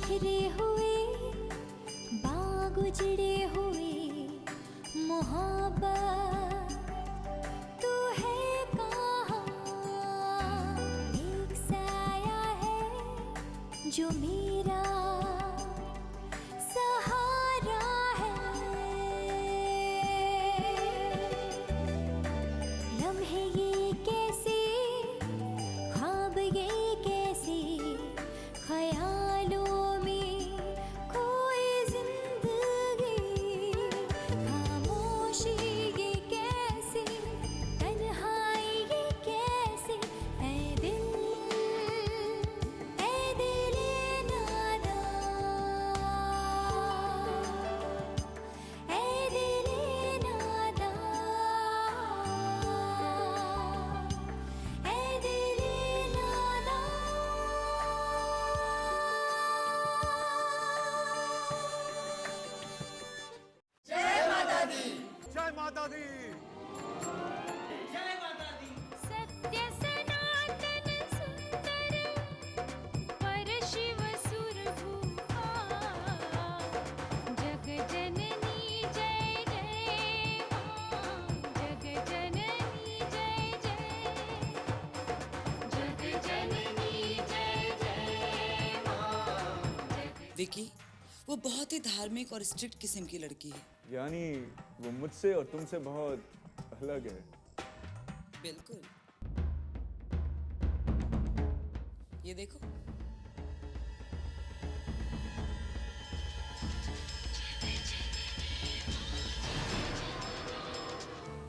बिखरे हुए बाग उजड़े हुए मोहब्बत तू है कहाँ। एक साया है जो मेरा सहारा है। लम्हे ये कैसे, ख्वाब ये कैसे, ख्यालों में कोई जिंदगी। खामोशी ये कैसे, तन्हाई ये कैसे, ऐ दिल नादा, ऐ दिल नादा, ऐ दिल नादा। जय माता दी। सत्य सनातन सुंदर परशिव सुरभूपा, जग जननी जय जय मां, जग जननी जय जय, जग जननी जय जय मां। विकी, वो बहुत ही धार्मिक और स्ट्रिक्ट किस्म की लड़की है। यानी वो मुझसे और तुमसे बहुत अलग है। बिल्कुल। ये देखो,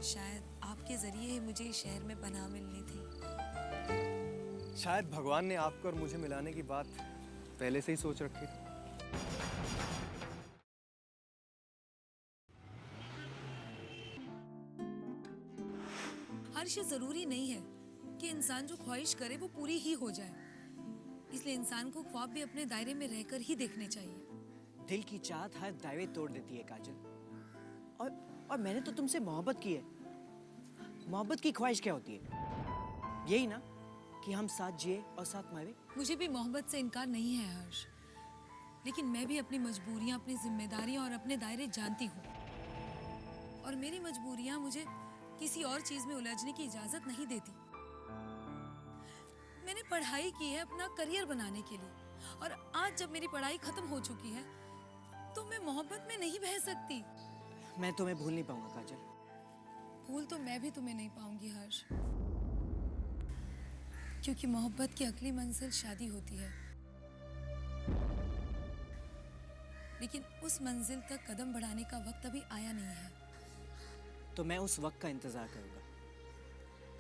शायद आपके जरिए ही मुझे इस शहर में पनाह मिलनी थी। शायद भगवान ने आपको और मुझे मिलाने की बात पहले से ही सोच रखी थी। हर्ष, जरूरी नहीं है कि इंसान जो ख्वाहिश करे वो पूरी ही हो जाए। इसलिए इंसान को ख्वाब भी अपने दायरे में रहकर ही देखने चाहिए। दिल की चाहत हर दायरे तोड़ देती है काजल। और मैंने तो तुमसे मोहब्बत की है। मोहब्बत की ख्वाहिश क्या होती है? यही ना कि हम साथ जिए और साथ मरे। मुझे भी मोहब्बत से इनकार नहीं है हर्ष, लेकिन मैं भी अपनी मजबूरियां, अपनी जिम्मेदारियां और अपने दायरे जानती हूँ। और मेरी मजबूरियां मुझे किसी और चीज में उलझने की इजाजत नहीं देती। मैंने पढ़ाई की है अपना करियर बनाने के लिए, और आज जब मेरी पढ़ाई खत्म हो चुकी है तो मैं मोहब्बत में नहीं बह सकती। मैं तुम्हें भूल नहीं पाऊंगा काजल। भूल तो मैं भी तुम्हें नहीं पाऊंगी हर्ष, क्योंकि मोहब्बत की अगली मंजिल शादी होती है। लेकिन उस मंजिल तक कदम बढ़ाने का वक्त अभी आया नहीं है। तो मैं उस वक्त का इंतजार करूंगा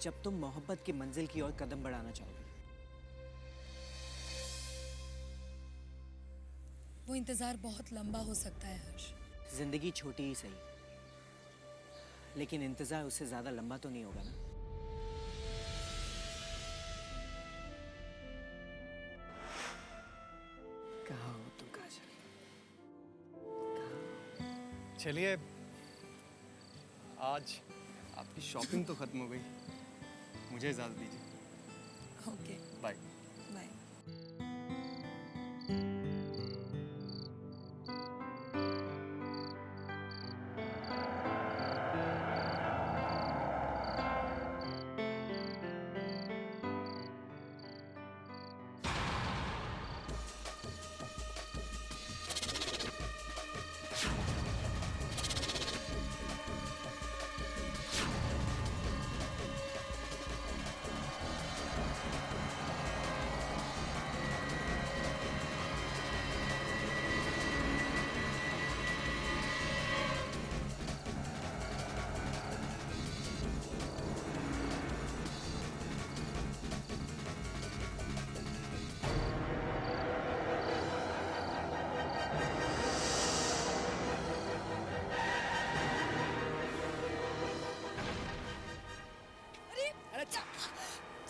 जब तुम मोहब्बत की मंजिल की ओर कदम बढ़ाना चाहोगे। वो इंतजार बहुत लंबा हो सकता है हर्ष। जिंदगी छोटी ही सही, लेकिन इंतजार उससे ज्यादा लंबा तो नहीं होगा ना। कहाँ हो तुम काजल? चलिए, आज आपकी शॉपिंग तो खत्म हो गई, मुझे इजाजत दीजिए। Okay, bye. बाय।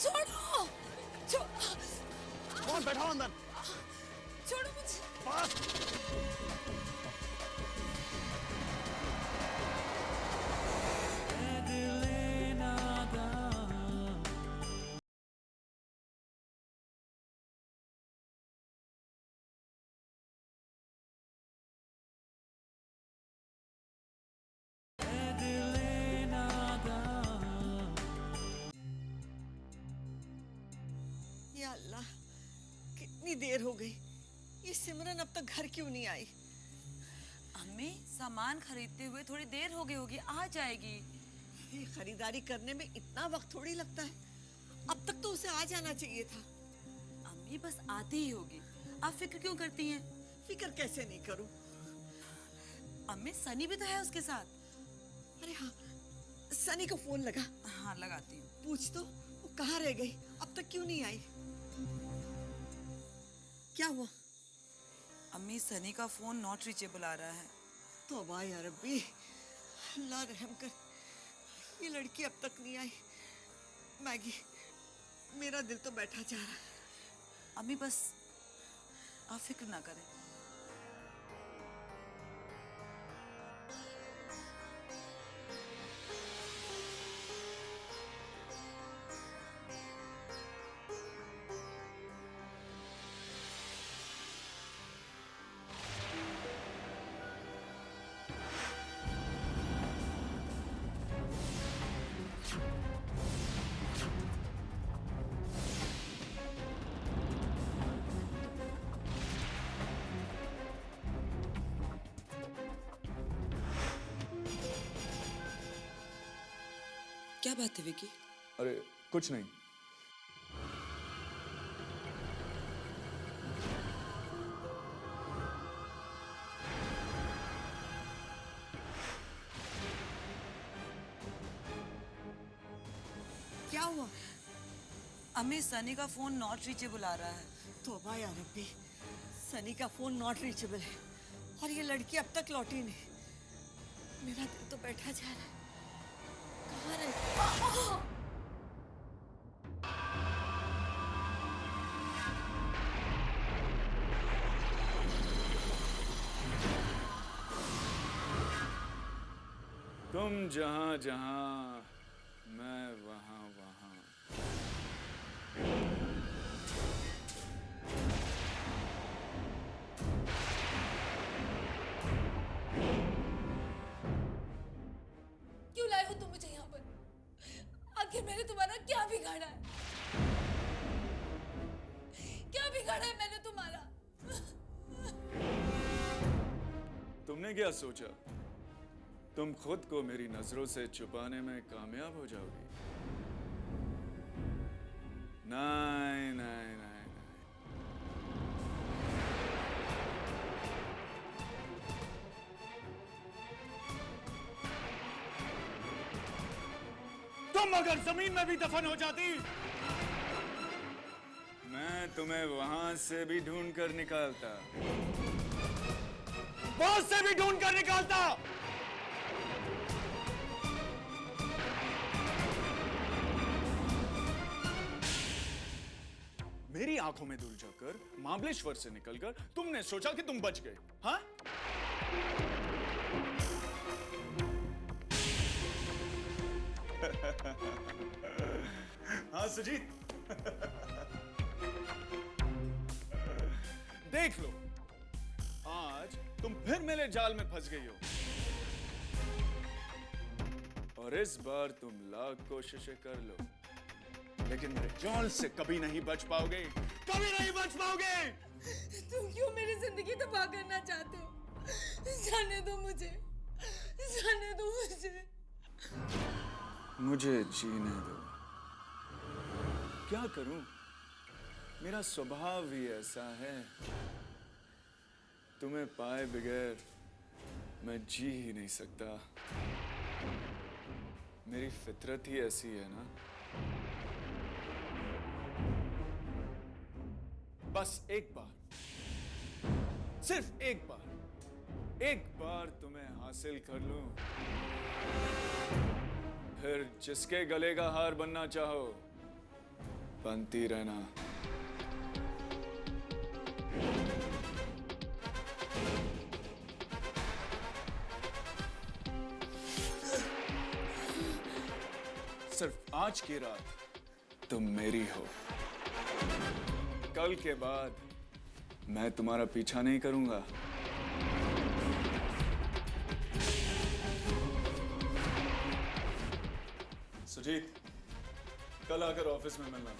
छोड़ो, कौन बैठा हो अंदर? छोड़ो मुझे। बस। या अल्लाह, कितनी देर हो गई, ये सिमरन अब तक घर क्यों नहीं आई? अम्मी सामान खरीदते हुए थोड़ी देर हो गई होगी, आ जाएगी। ये खरीदारी करने में इतना वक्त थोड़ी लगता है, अब तक तो उसे आ जाना चाहिए था। अम्मी बस आती ही होगी, आप फिक्र क्यों करती हैं? फिक्र कैसे नहीं करूं? अम्मी सनी भी तो है उसके साथ। अरे हाँ, सनी को फोन लगा, हाँ लगाती हूँ। पूछ तो वो कहाँ रह गई, अब तक क्यों नहीं आई? क्या हुआ? अम्मी सनी का फोन नॉट रीचेबल आ रहा है। तौबा या रब्बी, अल्लाह रहम कर, ये लड़की अब तक नहीं आई। मैगी, मेरा दिल तो बैठा जा रहा है। अम्मी बस आप फिक्र ना करें। क्या बात है विकी? अरे कुछ नहीं। क्या हुआ? अम्मी सनी का फोन नॉट रीचेबल आ रहा है। तौबा या रब्बी, सनी का फोन नॉट रीचेबल है और ये लड़की अब तक लौटी नहीं। मेरा दिल तो बैठा जा रहा है। कहाँ रह? तुम जहां जहां, मैं वहां वहां। क्यों लाए हो तुम मुझे यहाँ पर? आखिर मैंने तुम्हारा क्या बिगाड़ा है? क्या बिगाड़ा है मैंने तुम्हारा? तुमने क्या सोचा? तुम खुद को मेरी नजरों से छुपाने में कामयाब हो जाओगी? नहीं नहीं नहीं नहीं। तुम अगर जमीन में भी दफन हो जाती, मैं तुम्हें वहां से भी ढूंढ कर निकालता, बहुत से भी ढूंढ कर निकालता। मेरी आंखों में धूल जाकर, महाबलेश्वर से निकलकर तुमने सोचा कि तुम बच गए, हाँ? हाँ सुजीत, देख लो, आज तुम फिर मेरे जाल में फंस गई हो। और इस बार तुम लाख कोशिशें कर लो, लेकिन मेरे जाल से कभी नहीं बच पाओगे, कभी नहीं बच पाओगे। तुम क्यों मेरी जिंदगी तबाह करना चाहते हो? जाने दो मुझे, जाने दो मुझे। मुझे जीने दो। क्या करूं? मेरा स्वभाव ही ऐसा है। तुम्हें पाए बगैर मैं जी ही नहीं सकता। मेरी फितरत ही ऐसी है ना। बस एक बार, सिर्फ एक बार तुम्हें हासिल कर लूं, फिर जिसके गले का हार बनना चाहो बनती रहना। सिर्फ आज की रात तुम मेरी हो। कल के बाद मैं तुम्हारा पीछा नहीं करूंगा। सुजीत, कल आकर ऑफिस में मिलना।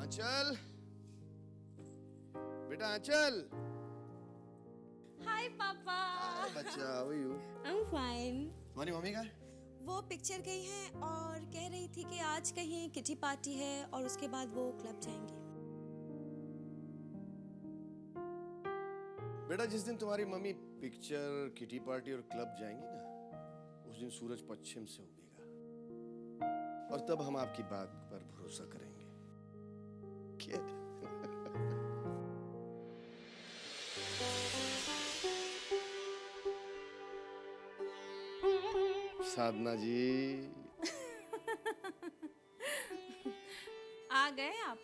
आंचल, बेटा आंचल। हाय पापा। हाय बच्चा, how are you? I am fine. तुम्हारी मम्मी कहाँ है? वो पिक्चर गई हैं और कह रही थी कि आज कहीं किटी पार्टी है और उसके बाद वो क्लब जाएंगी। बेटा जिस दिन तुम्हारी मम्मी पिक्चर, किटी पार्टी और क्लब जाएंगी ना, उस दिन सूरज पश्चिम से उगेगा और तब हम आपकी बात पर भरोसा करेंगे। क्या? साधना जी, आ गए आप।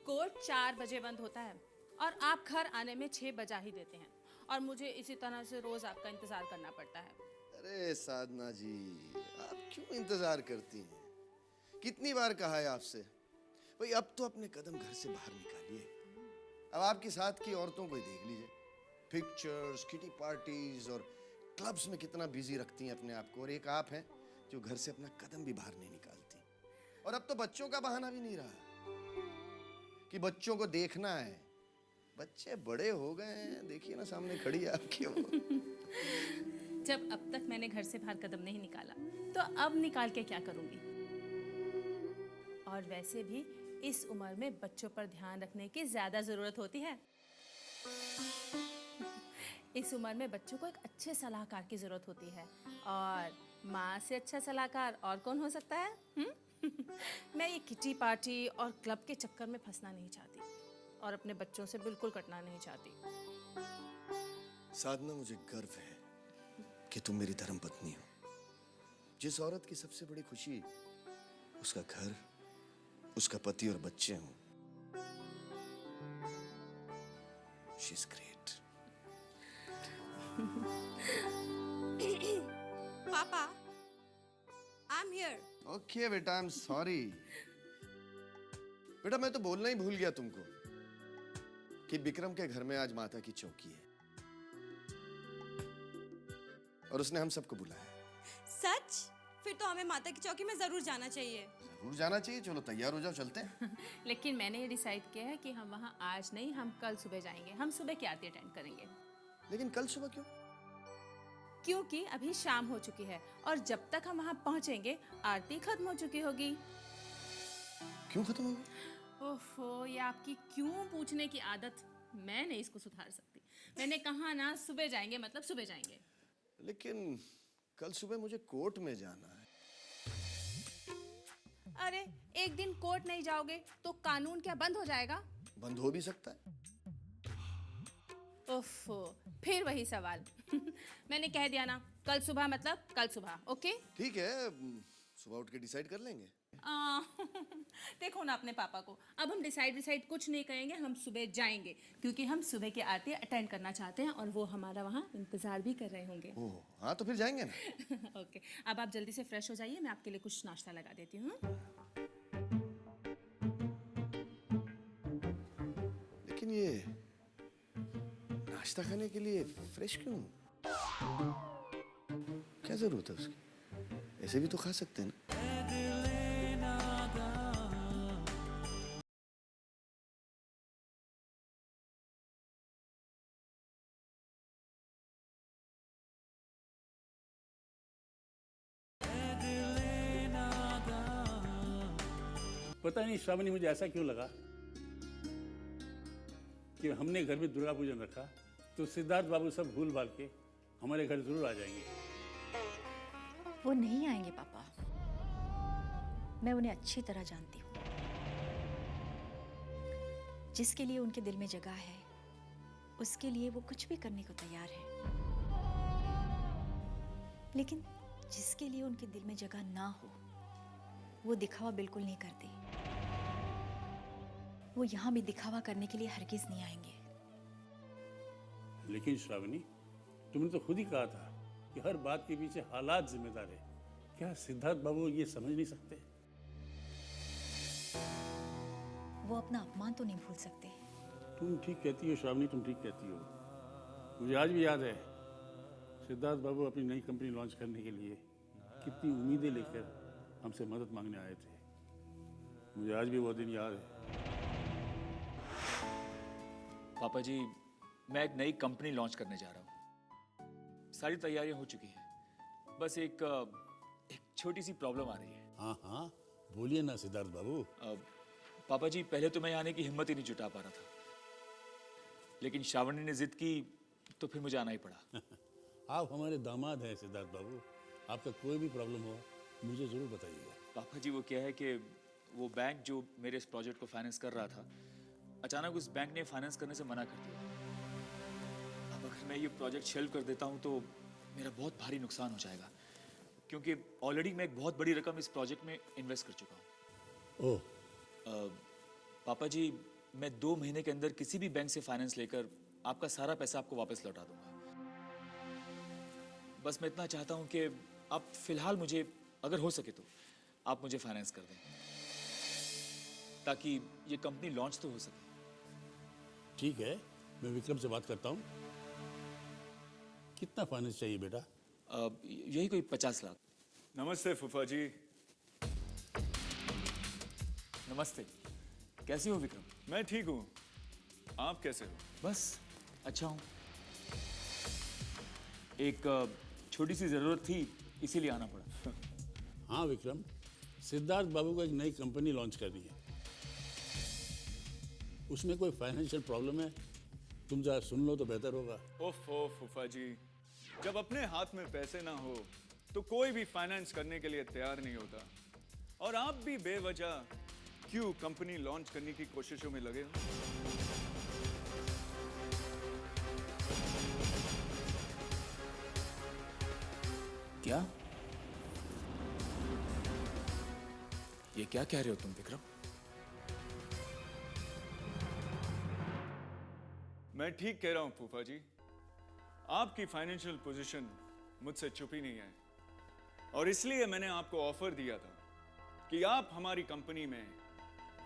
कोर्ट 4 बजे बंद होता है और आप घर आने में 6 बजा ही देते हैं और मुझे इसी तरह से रोज आपका इंतजार करना पड़ता है। अरे साधना जी, आप क्यों इंतजार करती हैं? कितनी बार कहा है आपसे भाई, अब तो अपने कदम घर से बाहर निकालिए। अब आपके साथ की औरतों को ही देख लीजिए, पिक्चर्स, किटी पार्टीज और क्लब्स में कितना बिजी रखती हैं अपने आप को, और एक आप हैं जो घर से अपना कदम भी बाहर नहीं निकालती। और अब तो बच्चों का बहाना भी नहीं रहा कि बच्चों को देखना है। बच्चे बड़े हो गए हैं, देखिए ना सामने खड़ी है आपकी वो। जब अब तक मैंने घर से बाहर कदम नहीं निकाला तो अब निकाल के क्या करूंगी। और वैसे भी इस उम्र में बच्चों पर ध्यान रखने की ज्यादा जरूरत होती है। इस उम्र में बच्चों को एक अच्छे सलाहकार की जरूरत होती है, और माँ से अच्छा सलाहकार और कौन हो सकता है? मैं ये किटी पार्टी और क्लब के चक्कर में फंसना नहीं चाहती और अपने बच्चों से बिल्कुल कटना नहीं चाहती। साधना, मुझे गर्व है कि तुम मेरी धर्मपत्नी हो। जिस औरत की सबसे बड़ी खुशी उसका घर, उसका पति और बच्चे हों, शी इज ग्रेट। पापा, आई एम हियर। ओके बेटा, आई एम सॉरी। बेटा मैं तो बोलना ही भूल गया तुमको कि विक्रम के घर में आज माता की चौकी है और उसने हम सबको बुलाया। सच? फिर तो हमें माता की चौकी में जरूर जाना चाहिए। जरूर जाना चाहिए। चलो तैयार हो जाओ, चलते हैं। लेकिन मैंने ये डिसाइड किया है कि हम वहाँ आज नहीं, हम कल सुबह जाएंगे। हम सुबह की आरती अटेंड करेंगे। लेकिन कल सुबह क्यों? क्योंकि अभी शाम हो चुकी है और जब तक हम वहाँ पहुँचेंगे आरती खत्म हो चुकी होगी। क्यों खत्म हो गई? ओफो, ये आपकी क्यों पूछने की आदत, मैं नहीं इसको सुधार सकती। मैंने कहा ना सुबह जाएंगे, मतलब सुबह जाएंगे। लेकिन कल सुबह मुझे कोर्ट में जाना है। अरे एक दिन कोर्ट नहीं जाओगे तो कानून क्या बंद हो जाएगा? बंद हो भी सकता है। ओफो, फिर वही सवाल। मैंने कह दिया ना, कल सुबह मतलब कल सुबह। ओके ठीक है, सुबह उठ के डिसाइड कर लेंगे। देखो ना अपने पापा को। अब हम डिसाइड कुछ नहीं करेंगे, हम सुबह जाएंगे क्योंकि हम सुबह की आरती अटेंड करना चाहते हैं और वो हमारा वहाँ इंतजार भी कर रहे होंगे। ओह हाँ, तो फिर जाएंगे ना। ओके, अब आप जल्दी से फ्रेश हो जाइए, मैं आपके लिए कुछ नाश्ता लगा देती हूँ। लेकिन ये नाश्ता खाने के लिए फ्रेश क्यों? क्या जरूरत है उसकी? ऐसे भी तो खा सकते हैं ना। पता नहीं श्रावणी, मुझे ऐसा क्यों लगा कि हमने घर में दुर्गा पूजन रखा तो सिद्धार्थ बाबू सब भूल भाल के हमारे घर जरूर आ जाएंगे। वो नहीं आएंगे पापा, मैं उन्हें अच्छी तरह जानती हूँ। जिसके लिए उनके दिल में जगह है उसके लिए वो कुछ भी करने को तैयार है, लेकिन जिसके लिए उनके दिल में जगह ना हो वो दिखावा बिल्कुल नहीं करते। वो यहाँ भी दिखावा करने के लिए हरगिज नहीं आएंगे। लेकिन श्रावणी, तुमने तो खुद ही कहा था कि हर बात के पीछे हालात जिम्मेदार है। क्या सिद्धार्थ बाबू ये समझ नहीं सकते? वो अपना अपमान तो नहीं भूल सकते। तुम ठीक कहती हो श्रावणी, तुम ठीक कहती हो। मुझे आज भी याद है सिद्धार्थ बाबू अपनी नई कंपनी लॉन्च करने के लिए कितनी उम्मीदें लेकर हमसे मदद मांगने आए थे। मुझे आज भी वो दिन याद है। पापा जी, मैं एक नई कंपनी लॉन्च करने जा रहा हूँ। सारी तैयारियां हो चुकी हैं, बस एक छोटी सी प्रॉब्लम आ रही है। हाँ हाँ, बोलिए ना सिद्धार्थ बाबू। पापा जी, पहले तो मैं यहाँ आने की हिम्मत ही नहीं जुटा पा रहा था, लेकिन श्रावणी ने जिद की तो फिर मुझे आना ही पड़ा। आप हमारे दामाद हैं सिद्धार्थ बाबू, आपका कोई भी प्रॉब्लम हो मुझे जरूर बताइएगा। पापा जी, वो क्या है कि वो बैंक जो मेरे इस प्रोजेक्ट को फाइनेंस कर रहा था, अचानक उस बैंक ने फाइनेंस करने से मना कर दिया। अब अगर मैं ये प्रोजेक्ट शेल्व कर देता हूँ तो मेरा बहुत भारी नुकसान हो जाएगा, क्योंकि ऑलरेडी मैं एक बहुत बड़ी रकम इस प्रोजेक्ट में इन्वेस्ट कर चुका हूँ। ओह। पापा जी, मैं 2 महीने के अंदर किसी भी बैंक से फाइनेंस लेकर आपका सारा पैसा आपको वापस लौटा दूंगा। बस मैं इतना चाहता हूँ कि आप फिलहाल मुझे, अगर हो सके तो आप मुझे फाइनेंस कर दें, ताकि ये कंपनी लॉन्च तो हो सके। ठीक है, मैं विक्रम से बात करता हूँ। कितना फाइनेंस चाहिए बेटा? यही कोई 50 लाख। नमस्ते फूफा जी। नमस्ते, कैसे हो विक्रम? मैं ठीक हूँ, आप कैसे हो? बस अच्छा हूँ। एक छोटी सी जरूरत थी, इसीलिए आना पड़ा। हाँ विक्रम, सिद्धार्थ बाबू को एक नई कंपनी लॉन्च करनी है। उसमें कोई फाइनेंशियल प्रॉब्लम है, तुम जरा सुन लो तो बेहतर होगा। ओफो फूफा जी, जब अपने हाथ में पैसे ना हो तो कोई भी फाइनेंस करने के लिए तैयार नहीं होता। और आप भी बेवजह क्यों कंपनी लॉन्च करने की कोशिशों में लगे हो? क्या? ये क्या कह रहे हो तुम विक्रम? मैं ठीक कह रहा हूं फूफा जी। आपकी फाइनेंशियल पोजीशन मुझसे छुपी नहीं है, और इसलिए मैंने आपको ऑफर दिया था कि आप हमारी कंपनी में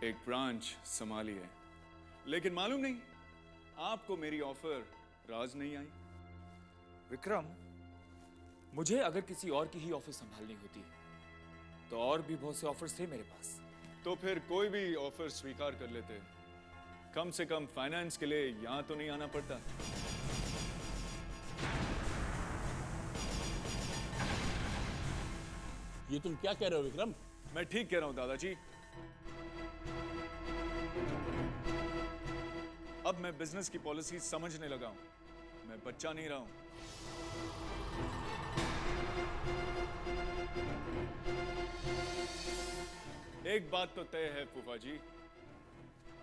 एक ब्रांच संभालिए। लेकिन मालूम नहीं, आपको मेरी ऑफर राज नहीं आई। विक्रम, मुझे अगर किसी और की ही ऑफिस संभालनी होती तो और भी बहुत से ऑफर्स थे मेरे पास। तो फिर कोई भी ऑफर स्वीकार कर लेते, कम से कम फाइनेंस के लिए यहां तो नहीं आना पड़ता। ये तुम क्या कह रहे हो विक्रम? मैं ठीक कह रहा हूं दादाजी। अब मैं बिजनेस की पॉलिसी समझने लगा हूं, मैं बच्चा नहीं रहा हूं। एक बात तो तय है फूफा जी,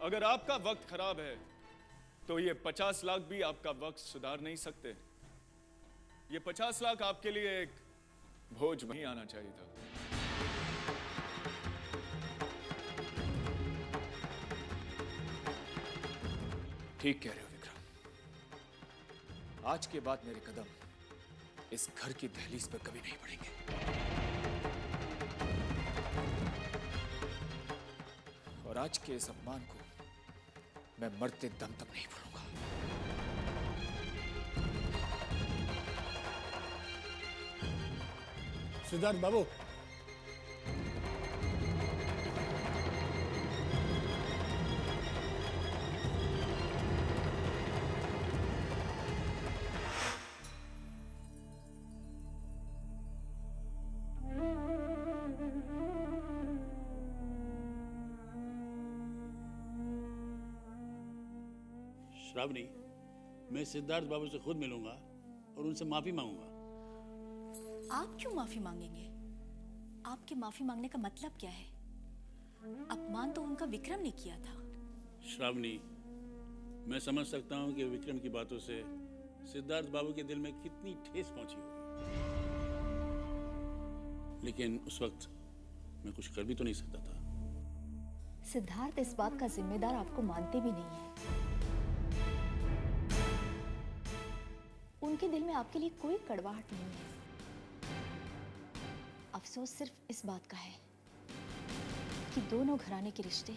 अगर आपका वक्त खराब है तो ये 50 लाख भी आपका वक्त सुधार नहीं सकते। ये 50 लाख आपके लिए एक बोझ नहीं आना चाहिए था। ठीक कह रहे हो विक्रम। आज के बाद मेरे कदम इस घर की दहलीज पर कभी नहीं पड़ेंगे। और आज के इस अपमान को मैं मरते दम तक नहीं भूलूंगा। सिद्धार्थ बाबू, श्रावणी, मैं सिद्धार्थ बाबू से खुद मिलूंगा और उनसे माफी मांगूंगा। आप क्यों माफी मांगेंगे? आपके माफी मांगने का मतलब क्या है? अपमान तो उनका विक्रम ने किया था। श्रावणी, मैं समझ सकता हूं कि विक्रम की बातों से सिद्धार्थ बाबू के दिल में कितनी ठेस पहुंची होगी, लेकिन उस वक्त मैं कुछ कर भी तो नहीं सकता था। सिद्धार्थ इस बात का जिम्मेदार आपको मानते भी नहीं है। उनके दिल में आपके लिए कोई कड़वाहट नहीं है। अफसोस सिर्फ इस बात का है कि दोनों घराने के रिश्ते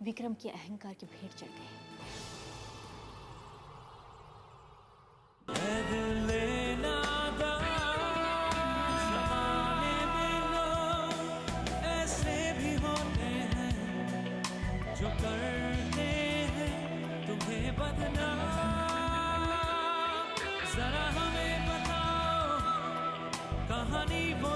विक्रम के अहंकार की भेंट चढ़ गए। ऐसे भी होते हैं जो करते हैं तुम्हें बदनाम। जरा हमें बताओ कहानी वो